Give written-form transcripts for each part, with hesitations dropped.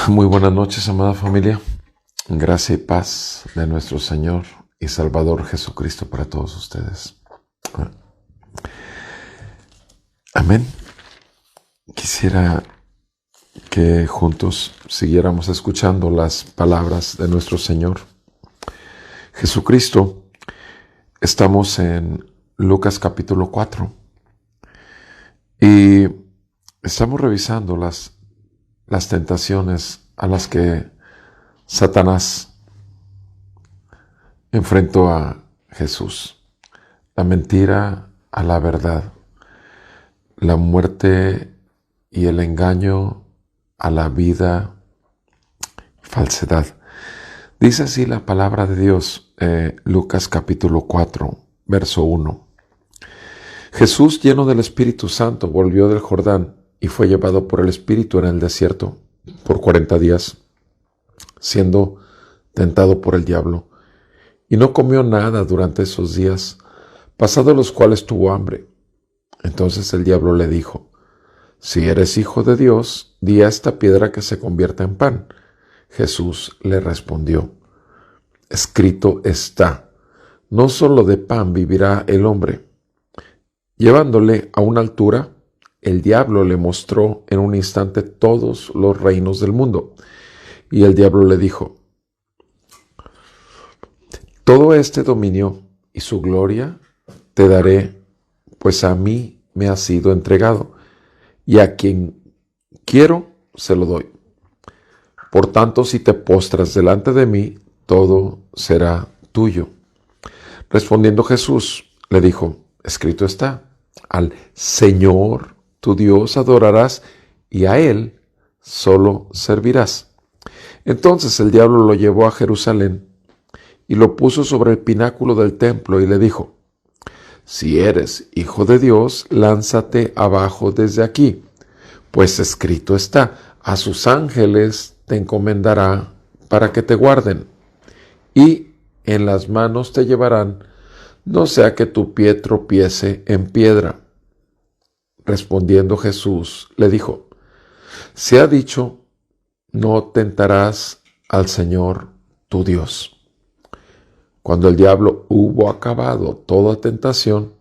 Muy buenas noches, amada familia. Gracia y paz de nuestro Señor y Salvador Jesucristo para todos ustedes. Amén. Quisiera que juntos siguiéramos escuchando las palabras de nuestro Señor Jesucristo. Estamos en Lucas capítulo 4 y estamos revisando las tentaciones a las que Satanás enfrentó a Jesús. La mentira a la verdad, la muerte y el engaño a la vida, falsedad. Dice así la palabra de Dios, Lucas capítulo 4, verso 1. Jesús, lleno del Espíritu Santo, volvió del Jordán y fue llevado por el Espíritu en el desierto por 40 días, siendo tentado por el diablo. Y no comió nada durante esos días, pasados los cuales tuvo hambre. Entonces el diablo le dijo: si eres hijo de Dios, di a esta piedra que se convierta en pan. Jesús le respondió: escrito está, no solo de pan vivirá el hombre. Llevándole a una altura, el diablo le mostró en un instante todos los reinos del mundo. Y el diablo le dijo: todo este dominio y su gloria te daré, pues a mí me ha sido entregado, y a quien quiero se lo doy. Por tanto, si te postras delante de mí, todo será tuyo. Respondiendo Jesús, le dijo: escrito está, al Señor tu Dios adorarás, y a Él solo servirás. Entonces el diablo lo llevó a Jerusalén y lo puso sobre el pináculo del templo y le dijo: si eres hijo de Dios, lánzate abajo desde aquí, pues escrito está, a sus ángeles te encomendará para que te guarden, y en las manos te llevarán, no sea que tu pie tropiece en piedra. Respondiendo Jesús, le dijo: se ha dicho, no tentarás al Señor tu Dios. Cuando el diablo hubo acabado toda tentación,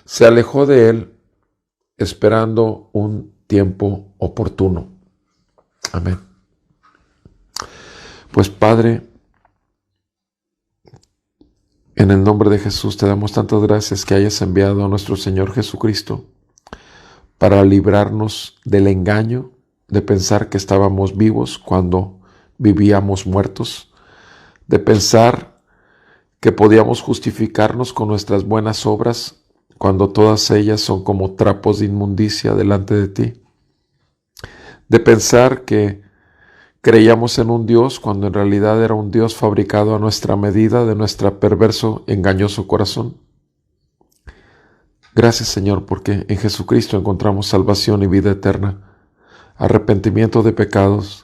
se alejó de él, esperando un tiempo oportuno. Amén. Pues Padre, en el nombre de Jesús te damos tantas gracias que hayas enviado a nuestro Señor Jesucristo para librarnos del engaño de pensar que estábamos vivos cuando vivíamos muertos, de pensar que podíamos justificarnos con nuestras buenas obras cuando todas ellas son como trapos de inmundicia delante de ti, de pensar que creíamos en un Dios cuando en realidad era un Dios fabricado a nuestra medida de nuestro perverso, engañoso corazón. Gracias, Señor, porque en Jesucristo encontramos salvación y vida eterna, arrepentimiento de pecados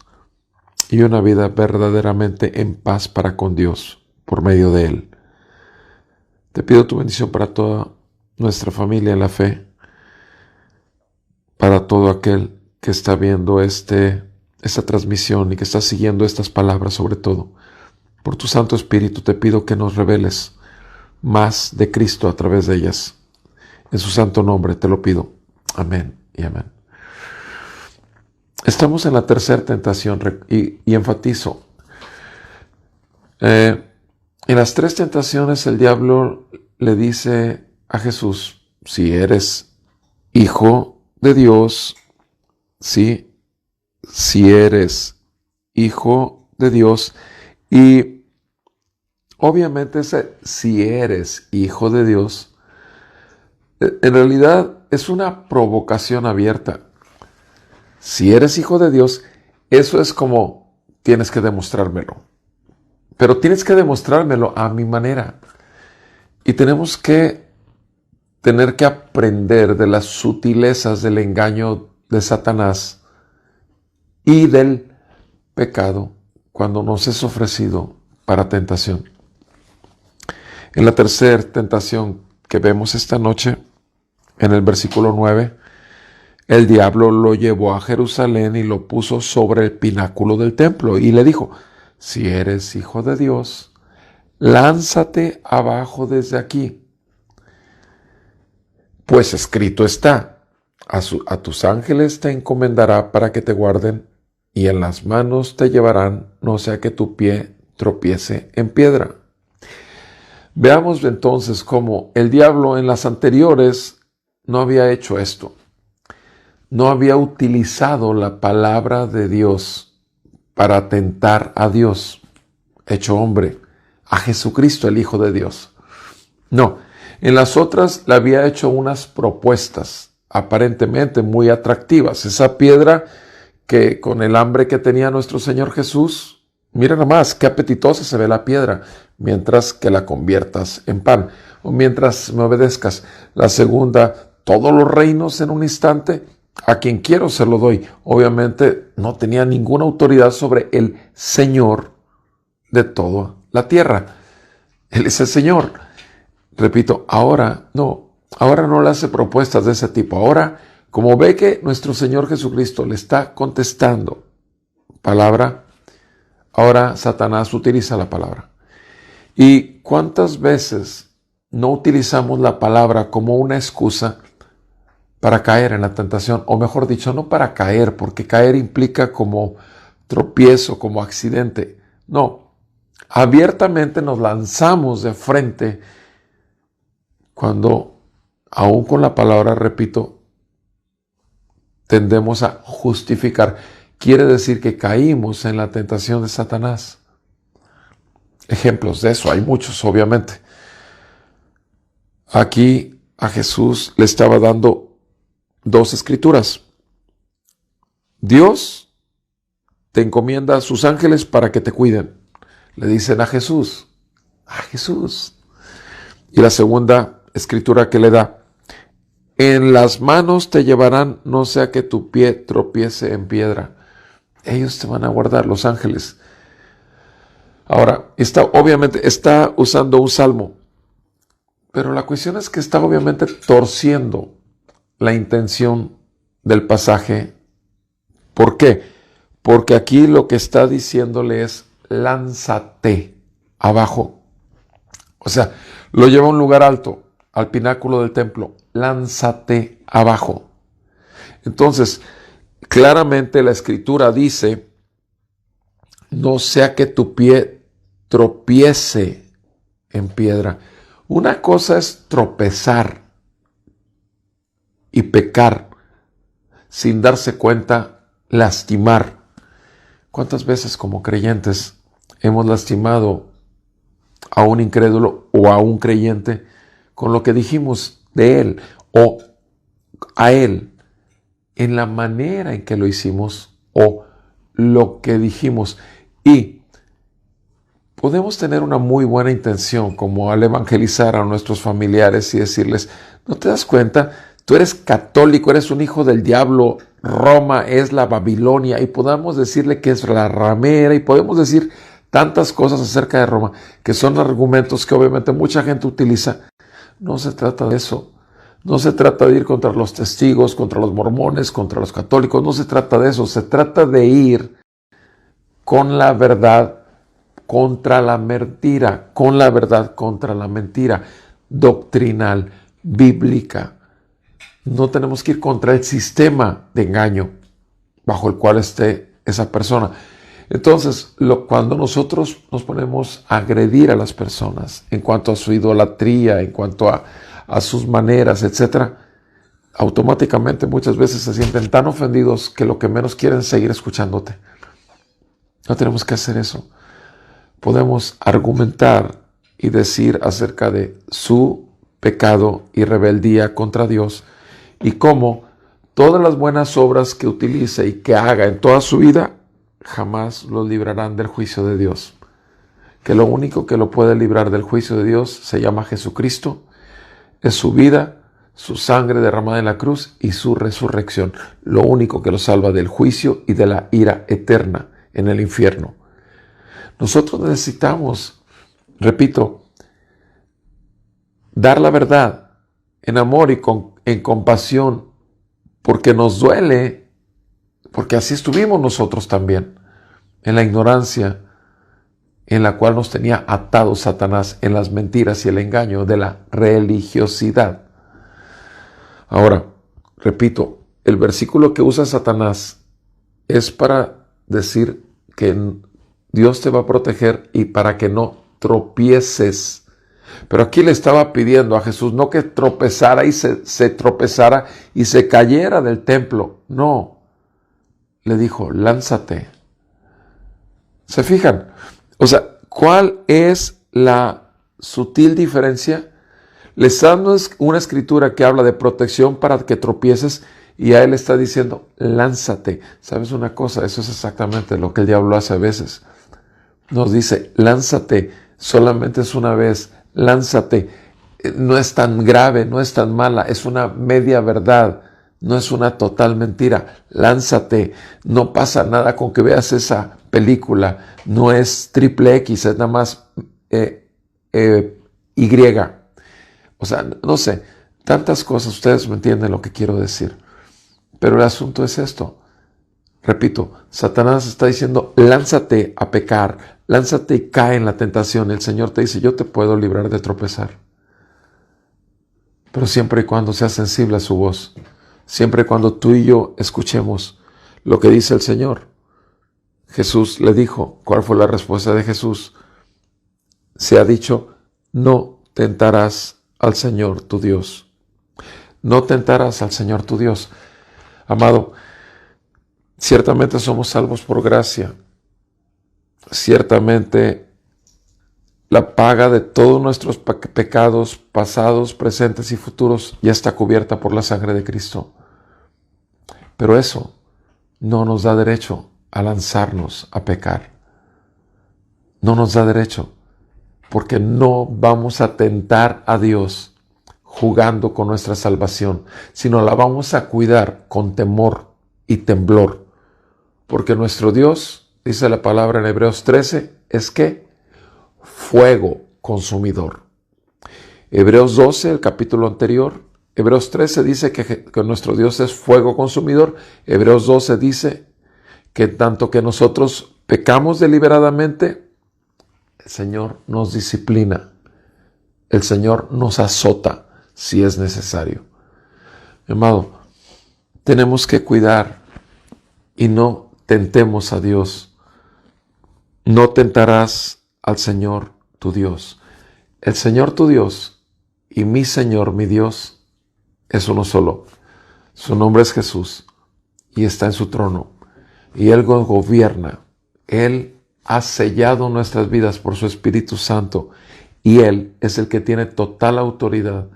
y una vida verdaderamente en paz para con Dios por medio de Él. Te pido tu bendición para toda nuestra familia en la fe, para todo aquel que está viendo esta transmisión y que está siguiendo estas palabras sobre todo. Por tu Santo Espíritu te pido que nos reveles más de Cristo a través de ellas. En su santo nombre te lo pido. Amén y amén. Estamos en la tercera tentación y enfatizo. En las tres tentaciones el diablo le dice a Jesús: si eres hijo de Dios, si eres hijo de Dios, y obviamente ese si eres hijo de Dios en realidad es una provocación abierta. Si eres hijo de Dios, eso es como tienes que demostrármelo. Pero tienes que demostrármelo a mi manera. Y tenemos que tener que aprender de las sutilezas del engaño de Satanás y del pecado cuando nos es ofrecido para tentación. En la tercera tentación que vemos esta noche, en el versículo 9, el diablo lo llevó a Jerusalén y lo puso sobre el pináculo del templo y le dijo: si eres hijo de Dios, lánzate abajo desde aquí. Pues escrito está: a tus ángeles te encomendará para que te guarden, y en las manos te llevarán, no sea que tu pie tropiece en piedra. Veamos entonces cómo el diablo en las anteriores no había hecho esto. No había utilizado la palabra de Dios para tentar a Dios, hecho hombre, a Jesucristo, el Hijo de Dios. No, en las otras le había hecho unas propuestas aparentemente muy atractivas. Esa piedra que con el hambre que tenía nuestro Señor Jesús, mira nomás qué apetitosa se ve la piedra, mientras que la conviertas en pan, o mientras me obedezcas. La segunda, todos los reinos en un instante, a quien quiero se lo doy. Obviamente no tenía ninguna autoridad sobre el Señor de toda la tierra. Él es el Señor. Repito, ahora no le hace propuestas de ese tipo. Ahora, como ve que nuestro Señor Jesucristo le está contestando palabra, ahora Satanás utiliza la palabra. ¿Y cuántas veces no utilizamos la palabra como una excusa para caer en la tentación? O mejor dicho, no para caer, porque caer implica como tropiezo, como accidente. No, abiertamente nos lanzamos de frente cuando, aún con la palabra, repito, tendemos a justificar. Quiere decir que caímos en la tentación de Satanás. Ejemplos de eso hay muchos, obviamente. Aquí a Jesús le estaba dando dos escrituras. Dios te encomienda a sus ángeles para que te cuiden. Le dicen a Jesús. A Jesús. Y la segunda escritura que le da: en las manos te llevarán, no sea que tu pie tropiece en piedra. Ellos te van a guardar, los ángeles. Ahora, obviamente está usando un salmo, pero la cuestión es que está obviamente torciendo la intención del pasaje. ¿Por qué? Porque aquí lo que está diciéndole es: lánzate abajo. O sea, lo lleva a un lugar alto, al pináculo del templo. Lánzate abajo. Entonces, claramente la escritura dice: no sea que tu pie tropiece en piedra. Una cosa es tropezar y pecar sin darse cuenta, lastimar. ¿Cuántas veces como creyentes hemos lastimado a un incrédulo o a un creyente con lo que dijimos de él o a él, en la manera en que lo hicimos o lo que dijimos? Y podemos tener una muy buena intención, como al evangelizar a nuestros familiares y decirles: ¿no te das cuenta? Tú eres católico, eres un hijo del diablo, Roma es la Babilonia, y podamos decirle que es la ramera, y podemos decir tantas cosas acerca de Roma, que son argumentos que obviamente mucha gente utiliza. No se trata de eso. No se trata de ir contra los testigos, contra los mormones, contra los católicos. No se trata de eso. Se trata de ir con la verdad contra la mentira, con la verdad contra la mentira, doctrinal, bíblica. No tenemos que ir contra el sistema de engaño bajo el cual esté esa persona. Entonces, cuando nosotros nos ponemos a agredir a las personas en cuanto a su idolatría, en cuanto a sus maneras, etc., automáticamente muchas veces se sienten tan ofendidos que lo que menos quieren es seguir escuchándote. No tenemos que hacer eso. Podemos argumentar y decir acerca de su pecado y rebeldía contra Dios y cómo todas las buenas obras que utilice y que haga en toda su vida jamás lo librarán del juicio de Dios. Que lo único que lo puede librar del juicio de Dios se llama Jesucristo, es su vida, su sangre derramada en la cruz y su resurrección. Lo único que lo salva del juicio y de la ira eterna en el infierno. Nosotros necesitamos, repito, dar la verdad en amor y en compasión, porque nos duele, porque así estuvimos nosotros también, en la ignorancia en la cual nos tenía atados Satanás, en las mentiras y el engaño de la religiosidad. Ahora, repito, el versículo que usa Satanás es para decir que Dios te va a proteger y para que no tropieces. Pero aquí le estaba pidiendo a Jesús no que tropezara y se tropezara y se cayera del templo. No, le dijo, lánzate. ¿Se fijan? O sea, ¿cuál es la sutil diferencia? Le está dando una escritura que habla de protección para que tropieces y a él está diciendo, lánzate. ¿Sabes una cosa? Eso es exactamente lo que el diablo hace a veces. Nos dice, lánzate, solamente es una vez, lánzate. No es tan grave, no es tan mala, es una media verdad, no es una total mentira. Lánzate, no pasa nada con que veas esa película, no es triple X, es nada más Y. O sea, no sé, tantas cosas, ustedes me entienden lo que quiero decir. Pero el asunto es esto. Repito, Satanás está diciendo, lánzate a pecar, lánzate y cae en la tentación. El Señor te dice, yo te puedo librar de tropezar. Pero siempre y cuando seas sensible a su voz, siempre y cuando tú y yo escuchemos lo que dice el Señor. Jesús le dijo, ¿cuál fue la respuesta de Jesús? Se ha dicho, no tentarás al Señor tu Dios. No tentarás al Señor tu Dios. Amado, ciertamente somos salvos por gracia. Ciertamente la paga de todos nuestros pecados pasados, presentes y futuros ya está cubierta por la sangre de Cristo. Pero eso no nos da derecho a lanzarnos a pecar. No nos da derecho, porque no vamos a tentar a Dios jugando con nuestra salvación, sino la vamos a cuidar con temor y temblor. Porque nuestro Dios, dice la palabra en Hebreos 13, es que fuego consumidor. Hebreos 12, el capítulo anterior, Hebreos 13 dice que nuestro Dios es fuego consumidor. Hebreos 12 dice que tanto que nosotros pecamos deliberadamente, el Señor nos disciplina, el Señor nos azota si es necesario. Mi amado, tenemos que cuidar y no tentemos a Dios. No tentarás al Señor tu Dios. El Señor tu Dios y mi Señor, mi Dios, es uno solo. Su nombre es Jesús y está en su trono. Y Él gobierna. Él ha sellado nuestras vidas por su Espíritu Santo y Él es el que tiene total autoridad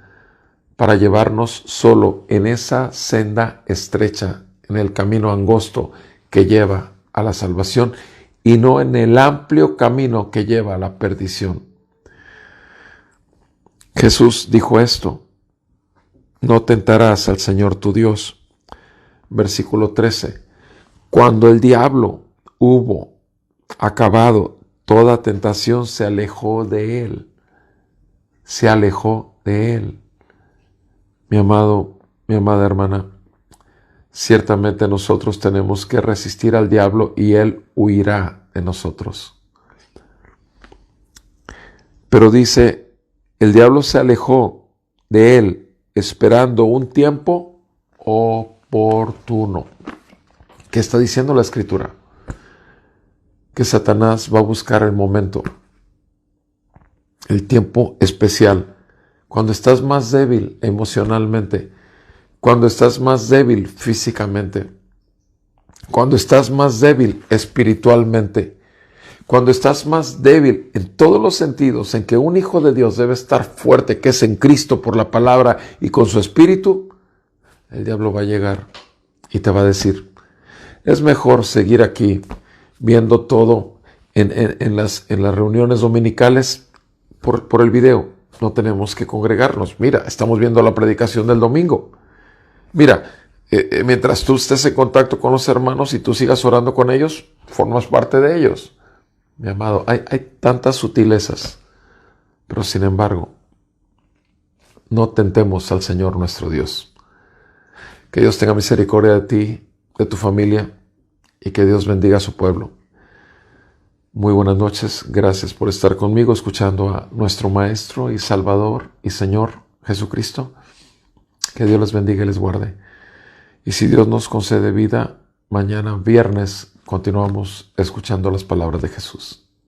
para llevarnos solo en esa senda estrecha, en el camino angosto que lleva a la salvación y no en el amplio camino que lleva a la perdición. Jesús dijo esto, no tentarás al Señor tu Dios. Versículo 13, cuando el diablo hubo acabado toda tentación, se alejó de él. Se alejó de él. Mi amado, mi amada hermana, ciertamente nosotros tenemos que resistir al diablo y él huirá de nosotros. Pero dice, el diablo se alejó de él esperando un tiempo oportuno. ¿Qué está diciendo la Escritura? Que Satanás va a buscar el momento, el tiempo especial, cuando estás más débil emocionalmente, cuando estás más débil físicamente, cuando estás más débil espiritualmente, cuando estás más débil en todos los sentidos en que un hijo de Dios debe estar fuerte, que es en Cristo por la palabra y con su espíritu, el diablo va a llegar y te va a decir, es mejor seguir aquí viendo todo en las reuniones dominicales por el video. No tenemos que congregarnos. Mira, estamos viendo la predicación del domingo. Mira, mientras tú estés en contacto con los hermanos y tú sigas orando con ellos, formas parte de ellos. Mi amado, hay tantas sutilezas, pero sin embargo, no tentemos al Señor nuestro Dios. Que Dios tenga misericordia de ti, de tu familia, y que Dios bendiga a su pueblo. Muy buenas noches, gracias por estar conmigo escuchando a nuestro Maestro y Salvador y Señor Jesucristo. Que Dios les bendiga y les guarde. Y si Dios nos concede vida, mañana viernes continuamos escuchando las palabras de Jesús.